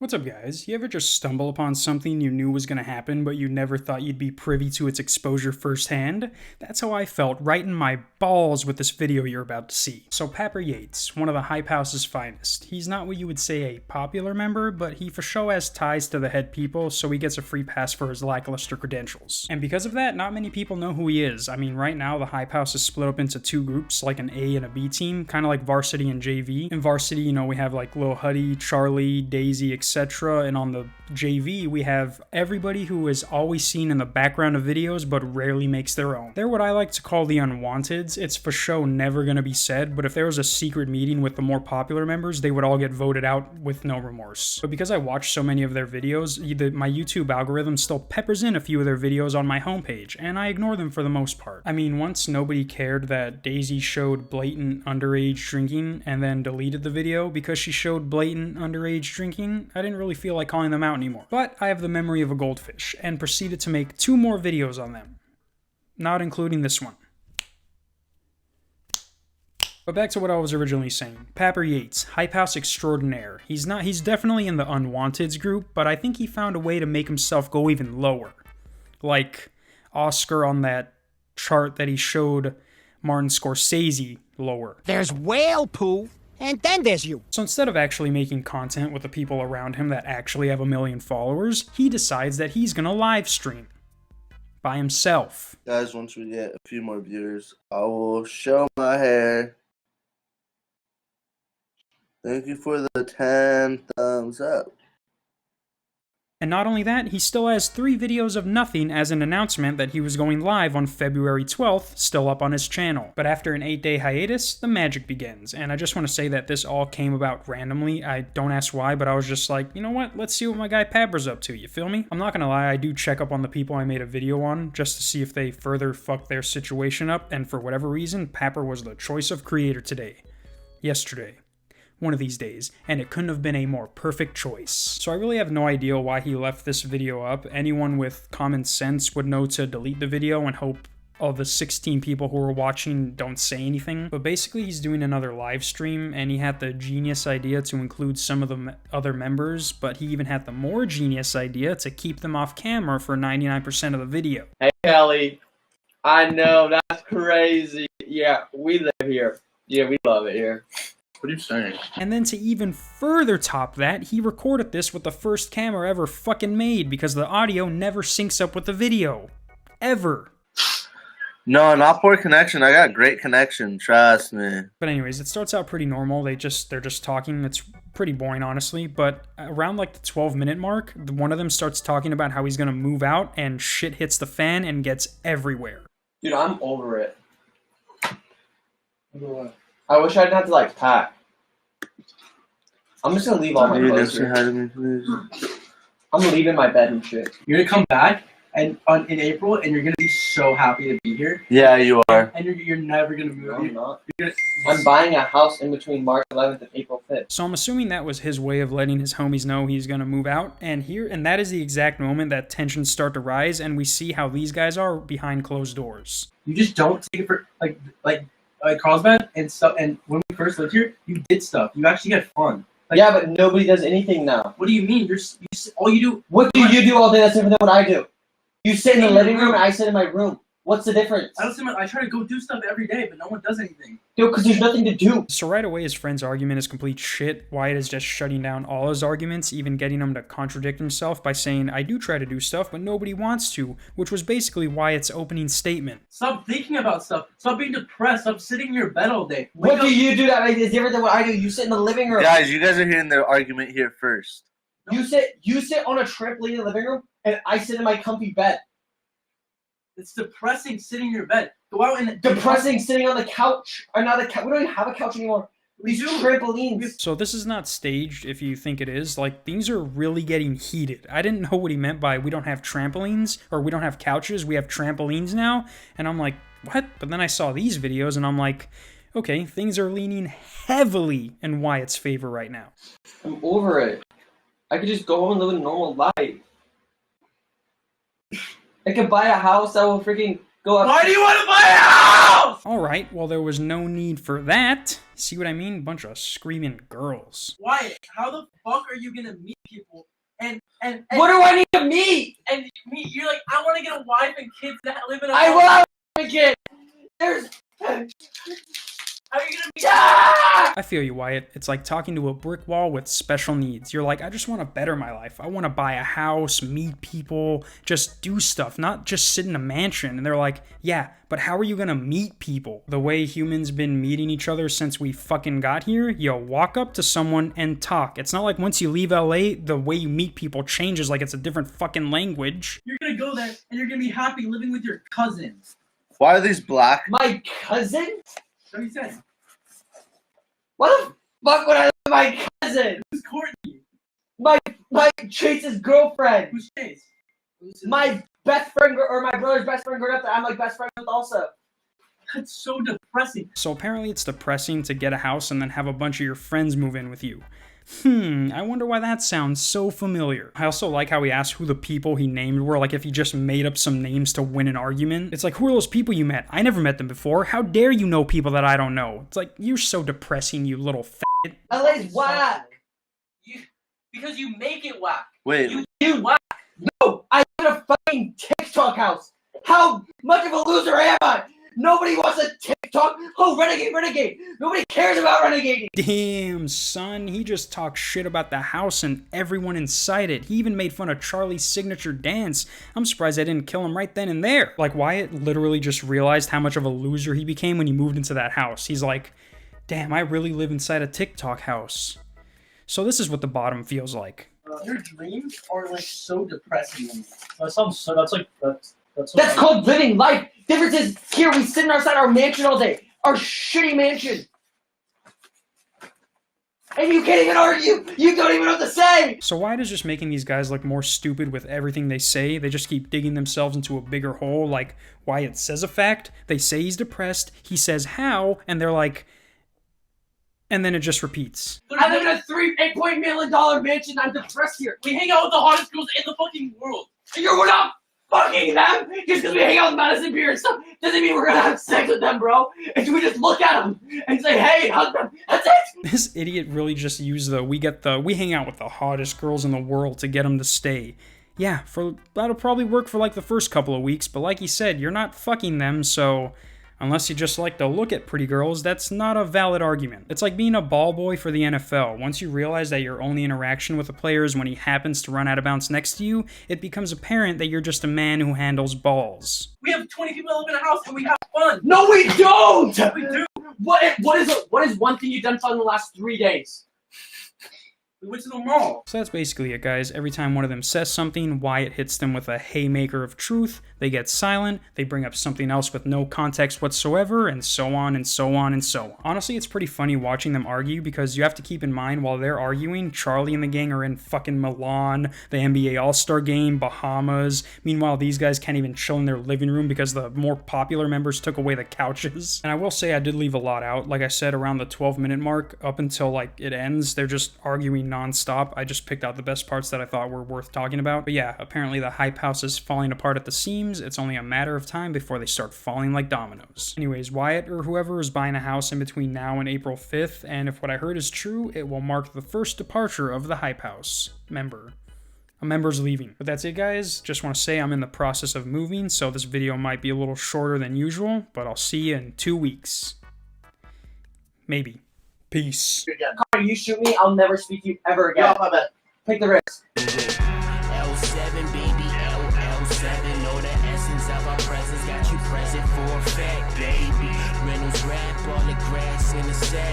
What's up, guys? You ever just stumble upon something you knew was going to happen, but you never thought you'd be privy to its exposure firsthand? That's how I felt right in my balls with this video you're about to see. So Papper Yates, one of the Hype House's finest. He's not what you would say a popular member, but he for sure has ties to the head people, so he gets a free pass for his lackluster credentials. And because of that, not many people know who he is. I mean, right now the Hype House is split up into two groups, like an A and a B team, kind of like Varsity and JV. In Varsity, you know, we have like Lil Huddy, Charlie, Daisy, etc. And on the JV, we have everybody who is always seen in the background of videos but rarely makes their own. They're what I like to call the unwanteds. It's for show never gonna be said, but if there was a secret meeting with the more popular members, they would all get voted out with no remorse. But because I watch so many of their videos, my YouTube algorithm still peppers in a few of their videos on my homepage, and I ignore them for the most part. I mean, once nobody cared that Daisy showed blatant underage drinking and then deleted the video because she showed blatant underage drinking, I didn't really feel like calling them out anymore. But I have the memory of a goldfish and proceeded to make 2 more videos on them, not including this one. But back to what I was originally saying. Papper Yates, Hype House extraordinaire. He's definitely in the unwanteds group, but I think he found a way to make himself go even lower. Like Oscar on that chart that he showed Martin Scorsese lower. There's whale poo, and then there's you. So instead of actually making content with the people around him that actually have 1 million followers, he decides that he's gonna live stream by himself. Guys, once we get a few more viewers, I will show my hair. Thank you for the 10 thumbs up. And not only that, he still has 3 videos of nothing as an announcement that he was going live on February 12th, still up on his channel. But after an 8-day hiatus, the magic begins. And I just want to say that this all came about randomly. I don't ask why, but I was just like, you know what? Let's see what my guy Papper's up to, you feel me? I'm not gonna lie, I do check up on the people I made a video on, just to see if they further fuck their situation up, and for whatever reason, Papper was the choice of creator today. Yesterday. One of these days, and it couldn't have been a more perfect choice. So I really have no idea why he left this video up. Anyone with common sense would know to delete the video and hope all the 16 people who were watching don't say anything. But basically he's doing another live stream, and he had the genius idea to include some of the other members, but he even had the more genius idea to keep them off camera for 99% of the video. Hey Kelly, I know, that's crazy. Yeah, we live here. Yeah, we love it here. What are you saying? And then to even further top that, he recorded this with the first camera ever fucking made because the audio never syncs up with the video. Ever. No, not poor connection. I got great connection, trust me. But anyways, it starts out pretty normal. They're just talking. It's pretty boring, honestly. But around like the 12-minute mark, one of them starts talking about how he's gonna move out, and shit hits the fan and gets everywhere. Dude, I'm over it. I wish I didn't have to like pack. I'm just gonna leave all my clothes Say here. hi to me, please. I'm leaving my bed and shit. You're gonna come back in April, and you're gonna be so happy to be here. Yeah, you are. And you're never gonna move. No, I'm not. You're gonna, I'm buying a house in between March 11th and April 5th. So I'm assuming that was his way of letting his homies know he's gonna move out, and that is the exact moment that tensions start to rise, and we see how these guys are behind closed doors. you just don't take it for like Carlsbad and stuff. And when we first lived here, you did stuff. You actually had fun. Like, Yeah, but nobody does anything now. What do you mean? All you do. What do you do all day that's different than what I do? You sit in the living room and I sit in my room. What's the difference? I try to go do stuff every day, but no one does anything. Dude, because there's nothing to do. So right away, his friend's argument is complete shit. Wyatt is just shutting down all his arguments, even getting him to contradict himself by saying, I do try to do stuff, but nobody wants to, which was basically Wyatt's opening statement. Stop thinking about stuff. Stop being depressed. Stop sitting in your bed all day. What do you do that is different than what I do? You sit in the living room. Guys, you guys are hearing their argument here first. You sit on a trampoline in the living room, and I sit in my comfy bed. It's depressing sitting in your bed. Go out and Depressing sitting on the couch. Or not a couch. We don't even have a couch anymore. These trampolines. So this is not staged if you think it is. Like, things are really getting heated. I didn't know what he meant by we don't have trampolines, or we don't have couches, we have trampolines now. And I'm like, what? But then I saw these videos and I'm like, okay, things are leaning heavily in Wyatt's favor right now. I'm over it. I could just go home and live a normal life. I could buy a house that will freaking Go up. Why do you want to buy a house? Alright, well, there was no need for that. See what I mean? Bunch of screaming girls. Wyatt, how the fuck are you gonna meet people? And What do I need to meet? and you're like, I want to get a wife and kids that live in a I home. will have a kid. There's. How are you gonna meet? Ah! I feel you, Wyatt. It's like talking to a brick wall with special needs. You're like, I just want to better my life. I want to buy a house, meet people, just do stuff, not just sit in a mansion. And they're like, yeah, but how are you gonna meet people? The way humans been meeting each other since we fucking got here, you walk up to someone and talk. It's not like once you leave LA, the way you meet people changes like it's a different fucking language. You're gonna go there and you're gonna be happy living with your cousins. Why are these black? My cousin? So he said, What the fuck would I live with my cousin? who's Courtney? My Chase's girlfriend. Who's Chase? My best friend or my brother's best friend growing up that I'm like best friends with also. That's so depressing. So apparently it's depressing to get a house and then have a bunch of your friends move in with you. I wonder why that sounds so familiar. I also like how he asked who the people he named were, like if he just made up some names to win an argument. It's like, who are those people you met? I never met them before. How dare you know people that I don't know? It's like, you're so depressing, you little f***. LA's whack. Because you make it whack. Wait, You whack. No, I live in a fucking TikTok house. How much of a loser am I? Nobody wants a TikTok. Oh, renegade. Nobody cares about renegading. Damn, son, he just talked shit about the house and everyone inside it. He even made fun of Charlie's signature dance. I'm surprised I didn't kill him right then and there. Like, Wyatt literally just realized how much of a loser he became when he moved into that house. He's like, damn, I really live inside a TikTok house. So this is what the bottom feels like. Your dreams are like so depressing to me. That sounds so. That's That's called living life. Difference is here we sitting outside our mansion all day. Our shitty mansion. And you can't even argue. You don't even know what to say. So Wyatt is just making these guys look more stupid with everything they say. They just keep digging themselves into a bigger hole. Like, Wyatt says a fact, they say he's depressed, he says how, and they're like, and then it just repeats. I live in a $8 million mansion. I'm depressed here. We hang out with the hottest girls in the fucking world. We're not fucking them just because we hang out with Madison Beer and stuff doesn't mean we're gonna have sex with them, bro. And we just look at them and say, hey, hug them. That's it. This idiot really just used we hang out with the hottest girls in the world to get them to stay. Yeah, that'll probably work for like the first couple of weeks, but like he said, you're not fucking them, so unless you just like to look at pretty girls, that's not a valid argument. It's like being a ball boy for the NFL. Once you realize that your only interaction with a player is when he happens to run out of bounds next to you, it becomes apparent that you're just a man who handles balls. We have 20 people that live in a house and we have fun. No, we don't. We do. What is one thing you've done fun in the last 3 days? We went to the mall. So that's basically it, guys. Every time one of them says something, Wyatt hits them with a haymaker of truth. They get silent, they bring up something else with no context whatsoever, and so on and so on and so on. Honestly, it's pretty funny watching them argue because you have to keep in mind while they're arguing, Charlie and the gang are in fucking Milan, the NBA All-Star Game, Bahamas. Meanwhile, these guys can't even chill in their living room because the more popular members took away the couches. And I will say I did leave a lot out. Like I said, around the 12-minute mark, up until like it ends, they're just arguing non-stop. I just picked out the best parts that I thought were worth talking about. But yeah, apparently the hype house is falling apart at the seams. It's only a matter of time before they start falling like dominoes. Anyways, Wyatt or whoever is buying a house in between now and April 5th, and if what I heard is true, it will mark the first departure of the hype house member. A member's leaving. But that's it, guys. Just want to say I'm in the process of moving, so this video might be a little shorter than usual, but I'll see you in 2 weeks. Maybe. Peace. Connor, you shoot me, I'll never speak to you ever again. my bad. Take the risk. L7, baby, L7. Know the essence of our presence. Got you present for a fact, baby. Reynolds rap on the grass in the sack.